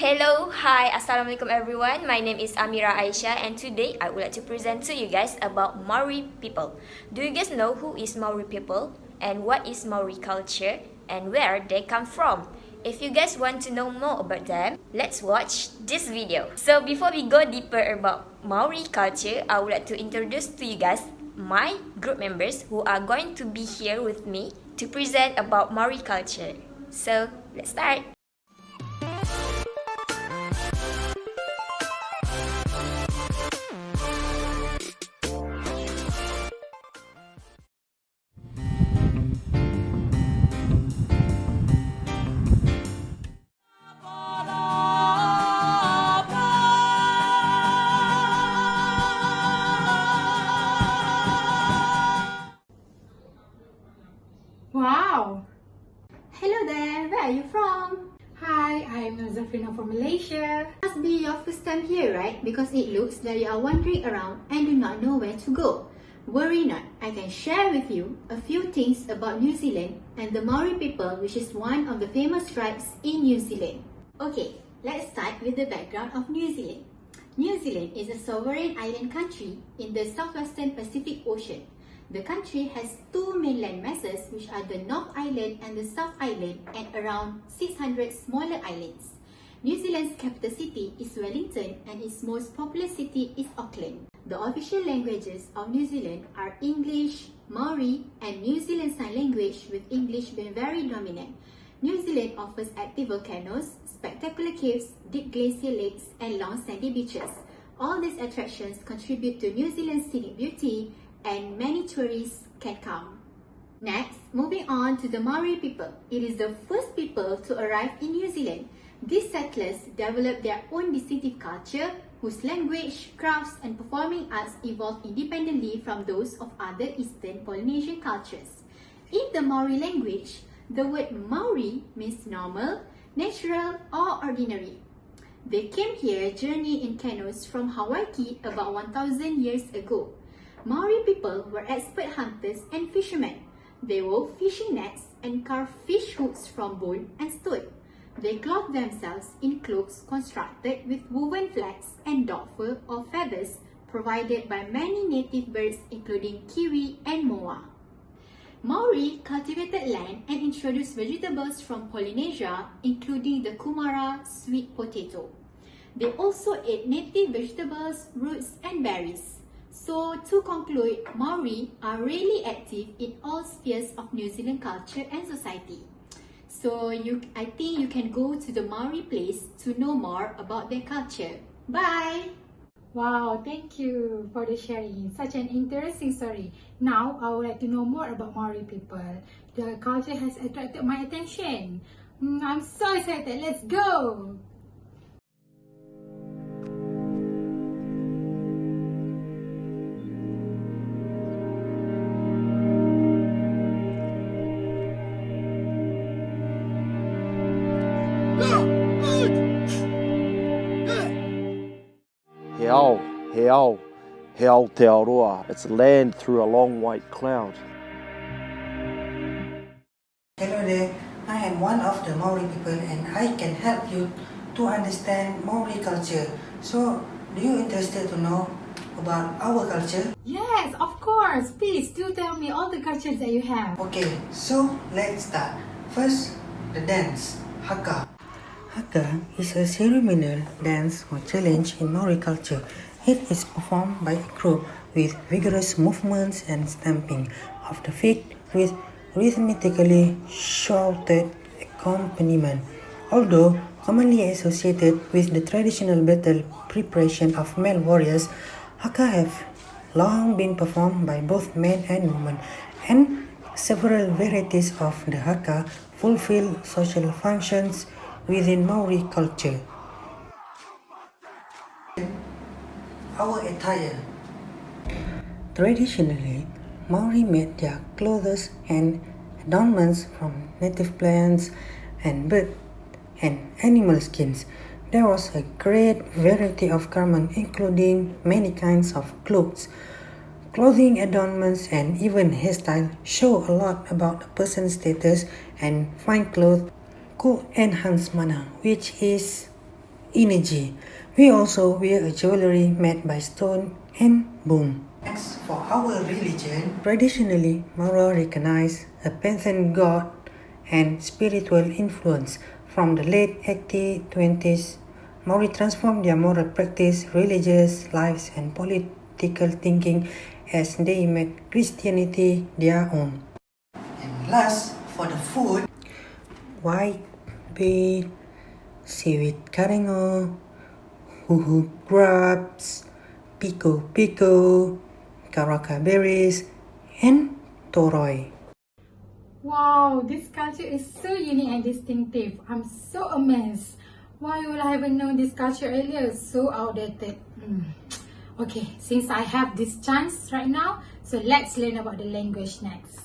Hello, hi, assalamualaikum everyone. My name is Amira Aisyah and today I would like to present to you guys about Maori people. Do you guys know who is Maori people and what is Maori culture and where they come from? If you guys want to know more about them, let's watch this video. So before we go deeper about Maori culture, I would like to introduce to you guys my group members who are going to be here with me to present about Maori culture. So let's start. Wow! Hello there, where are you from? Hi, I'm Zafrina from Malaysia. Must be your first time here, right? Because it looks that you are wandering around and do not know where to go. Worry not, I can share with you a few things about New Zealand and the Maori people, which is one of the famous tribes in New Zealand. Okay, let's start with the background of New Zealand. New Zealand is a sovereign island country in the southwestern Pacific Ocean. The country has two mainland masses, which are the North Island and the South Island, and around 600 smaller islands. New Zealand's capital city is Wellington and its most populous city is Auckland. The official languages of New Zealand are English, Maori, and New Zealand Sign Language, with English being very dominant. New Zealand offers active volcanoes, spectacular caves, deep glacier lakes, and long sandy beaches. All these attractions contribute to New Zealand's scenic beauty, and many tourists can come. Next, moving on to the Maori people. It is the first people to arrive in New Zealand. These settlers developed their own distinctive culture, whose language, crafts, and performing arts evolved independently from those of other Eastern Polynesian cultures. In the Maori language, the word Maori means normal, natural, or ordinary. They came here journeying in canoes from Hawaii about 1,000 years ago. Maori people were expert hunters and fishermen. They wove fishing nets and carved fish hooks from bone and stone. They clothed themselves in cloaks constructed with woven flax and dog fur or feathers provided by many native birds including kiwi and moa. Maori cultivated land and introduced vegetables from Polynesia, including the kumara sweet potato. They also ate native vegetables, roots, and berries. So, to conclude, Maori are really active in all spheres of New Zealand culture and society. So, I think you can go to the Maori place to know more about their culture. Bye! Wow, thank you for the sharing. Such an interesting story. Now, I would like to know more about Maori people. Their culture has attracted my attention. I'm so excited. Let's go! He ao te aroa. It's land through a long white cloud. Hello there, I am one of the Maori people and I can help you to understand Maori culture. So, do you interested to know about our culture? Yes, of course. Please do tell me all the cultures that you have. Okay, so let's start. First, the dance, haka. Haka is a ceremonial dance or challenge in Maori culture. It is performed by a group with vigorous movements and stamping of the feet with rhythmically shouted accompaniment. Although commonly associated with the traditional battle preparation of male warriors, haka have long been performed by both men and women, and several varieties of the haka fulfill social functions within Maori culture. Our attire. Traditionally, Maori made their clothes and adornments from native plants and bird and animal skins. There was a great variety of garments, including many kinds of clothes. Clothing, adornments, and even hairstyle show a lot about a person's status, and fine clothes could enhance mana, which is energy. We also wear a jewelry made by stone and bone. As for our religion, traditionally, Maori recognize a pantheon god and spiritual influence. From the late 1820s, Maori transformed their moral practice, religious lives, and political thinking as they made Christianity their own. And last, for the food, white beet, seaweed karengo, huhu grubs, pico pico, karaka berries, and toroi. Wow, this culture is so unique and distinctive. I'm so amazed. Why would I haven't known this culture earlier? So outdated. Okay, since I have this chance right now, so let's learn about the language next.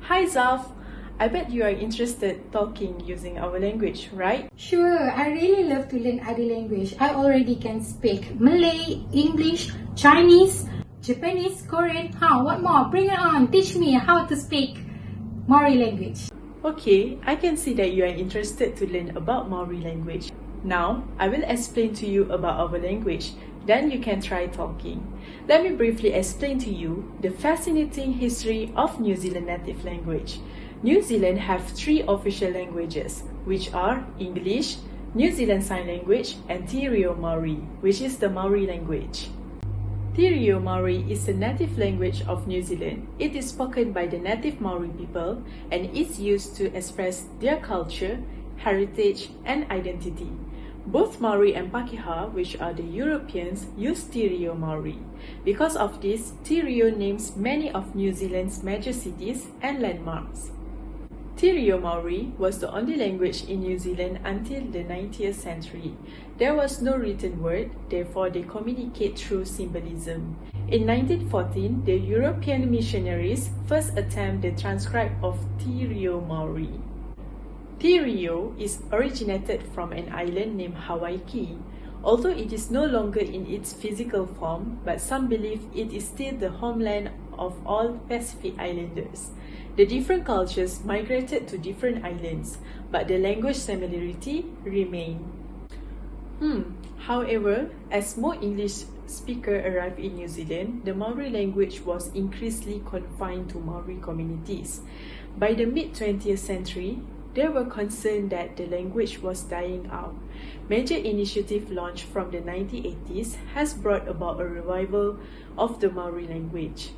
Hi Zaf, I bet you are interested talking using our language, right? Sure, I really love to learn other language. I already can speak Malay, English, Chinese, Japanese, Korean. What more? Bring it on. Teach me how to speak Maori language. Okay, I can see that you are interested to learn about Maori language. Now, I will explain to you about our language, then you can try talking. Let me briefly explain to you the fascinating history of New Zealand native language. New Zealand have 3 official languages, which are English, New Zealand Sign Language, and Te Reo Maori, which is the Maori language. Te Reo Maori is the native language of New Zealand. It is spoken by the native Maori people and is used to express their culture, heritage, and identity. Both Maori and Pakeha, which are the Europeans, use Te Reo Maori. Because of this, Te Reo names many of New Zealand's major cities and landmarks. Te Reo Maori was the only language in New Zealand until the 19th century. There was no written word, therefore they communicate through symbolism. In 1914, the European missionaries first attempted the transcribe of Te Reo Maori. Te Reo is originated from an island named Hawaii. Although it is no longer in its physical form, but some believe it is still the homeland of all Pacific Islanders. The different cultures migrated to different islands, but the language similarity remained. However, as more English speakers arrived in New Zealand, the Maori language was increasingly confined to Maori communities. By the mid-20th century, there were concerns that the language was dying out. Major initiatives launched from the 1980s has brought about a revival of the Maori language.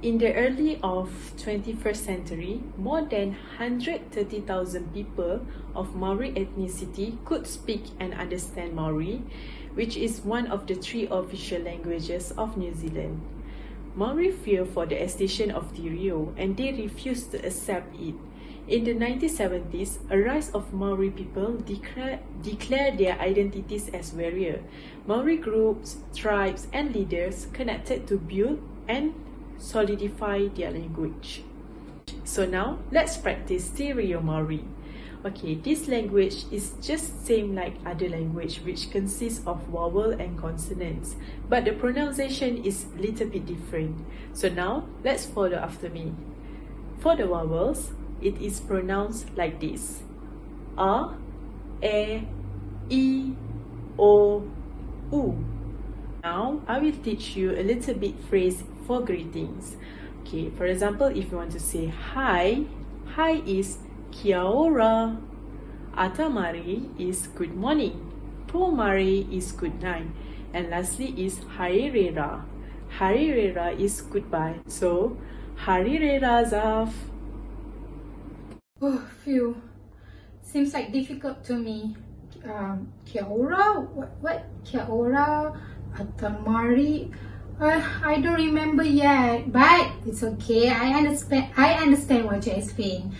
In the early of 21st century, more than 130,000 people of Maori ethnicity could speak and understand Maori, which is one of the 3 official languages of New Zealand. Maori feared for the extinction of Te Reo and they refused to accept it. In the 1970s, a rise of Maori people declared their identities as warrior. Maori groups, tribes, and leaders connected to build and solidify their language. So now, let's practice Te Reo Maori. Okay, this language is just same like other language which consists of vowel and consonants, but the pronunciation is little bit different. So now, let's follow after me. For the vowels, it is pronounced like this: A, E, I, O, U. Now, I will teach you a little bit phrase for greetings. Okay, for example, if you want to say hi, hi is kia ora. Atamari is good morning. Pomare is good night. And lastly is harirera. Harirera is goodbye. So, harirera Zaf. Oh, phew. Seems like difficult to me. Kia ora? What? Kia ora? Atamari? I don't remember yet, but it's okay. I understand what you're saying.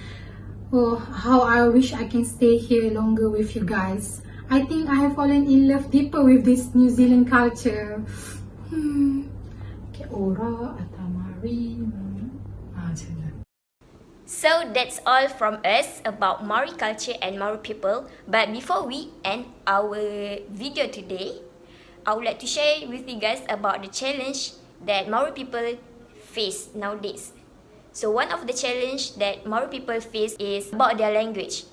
Oh, how I wish I can stay here longer with you guys. I think I have fallen in love deeper with this New Zealand culture. Kia ora, atamari. So that's all from us about Maori culture and Maori people. But before we end our video today, I would like to share with you guys about the challenge that Maori people face nowadays. So one of the challenge that Maori people face is about their language.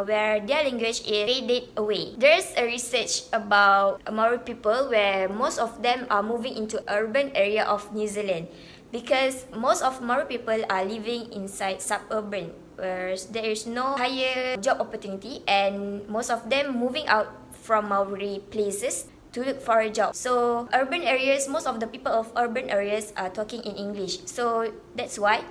where their language is faded away. There's a research about Maori people where most of them are moving into urban area of New Zealand because most of Maori people are living inside suburban where there is no higher job opportunity and most of them moving out from Maori places to look for a job. So urban areas, most of the people of urban areas are talking in English. So that's why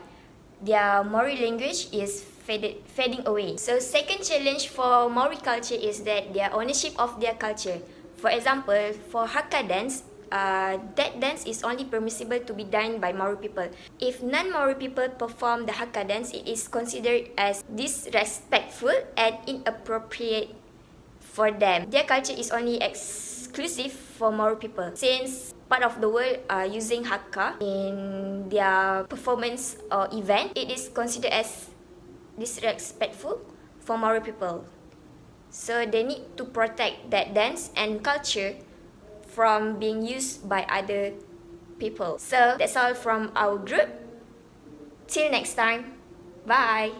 their Maori language is fading away. So second challenge for Maori culture is that their ownership of their culture. For example, for Haka dance, that dance is only permissible to be done by Maori people. If non-Maori people perform the Haka dance, it is considered as disrespectful and inappropriate for them. Their culture is only exclusive for Maori people. Since part of the world are using Haka in their performance or event, it is considered as disrespectful for Maori people. So they need to protect that dance and culture from being used by other people. So that's all from our group. Till next time. Bye.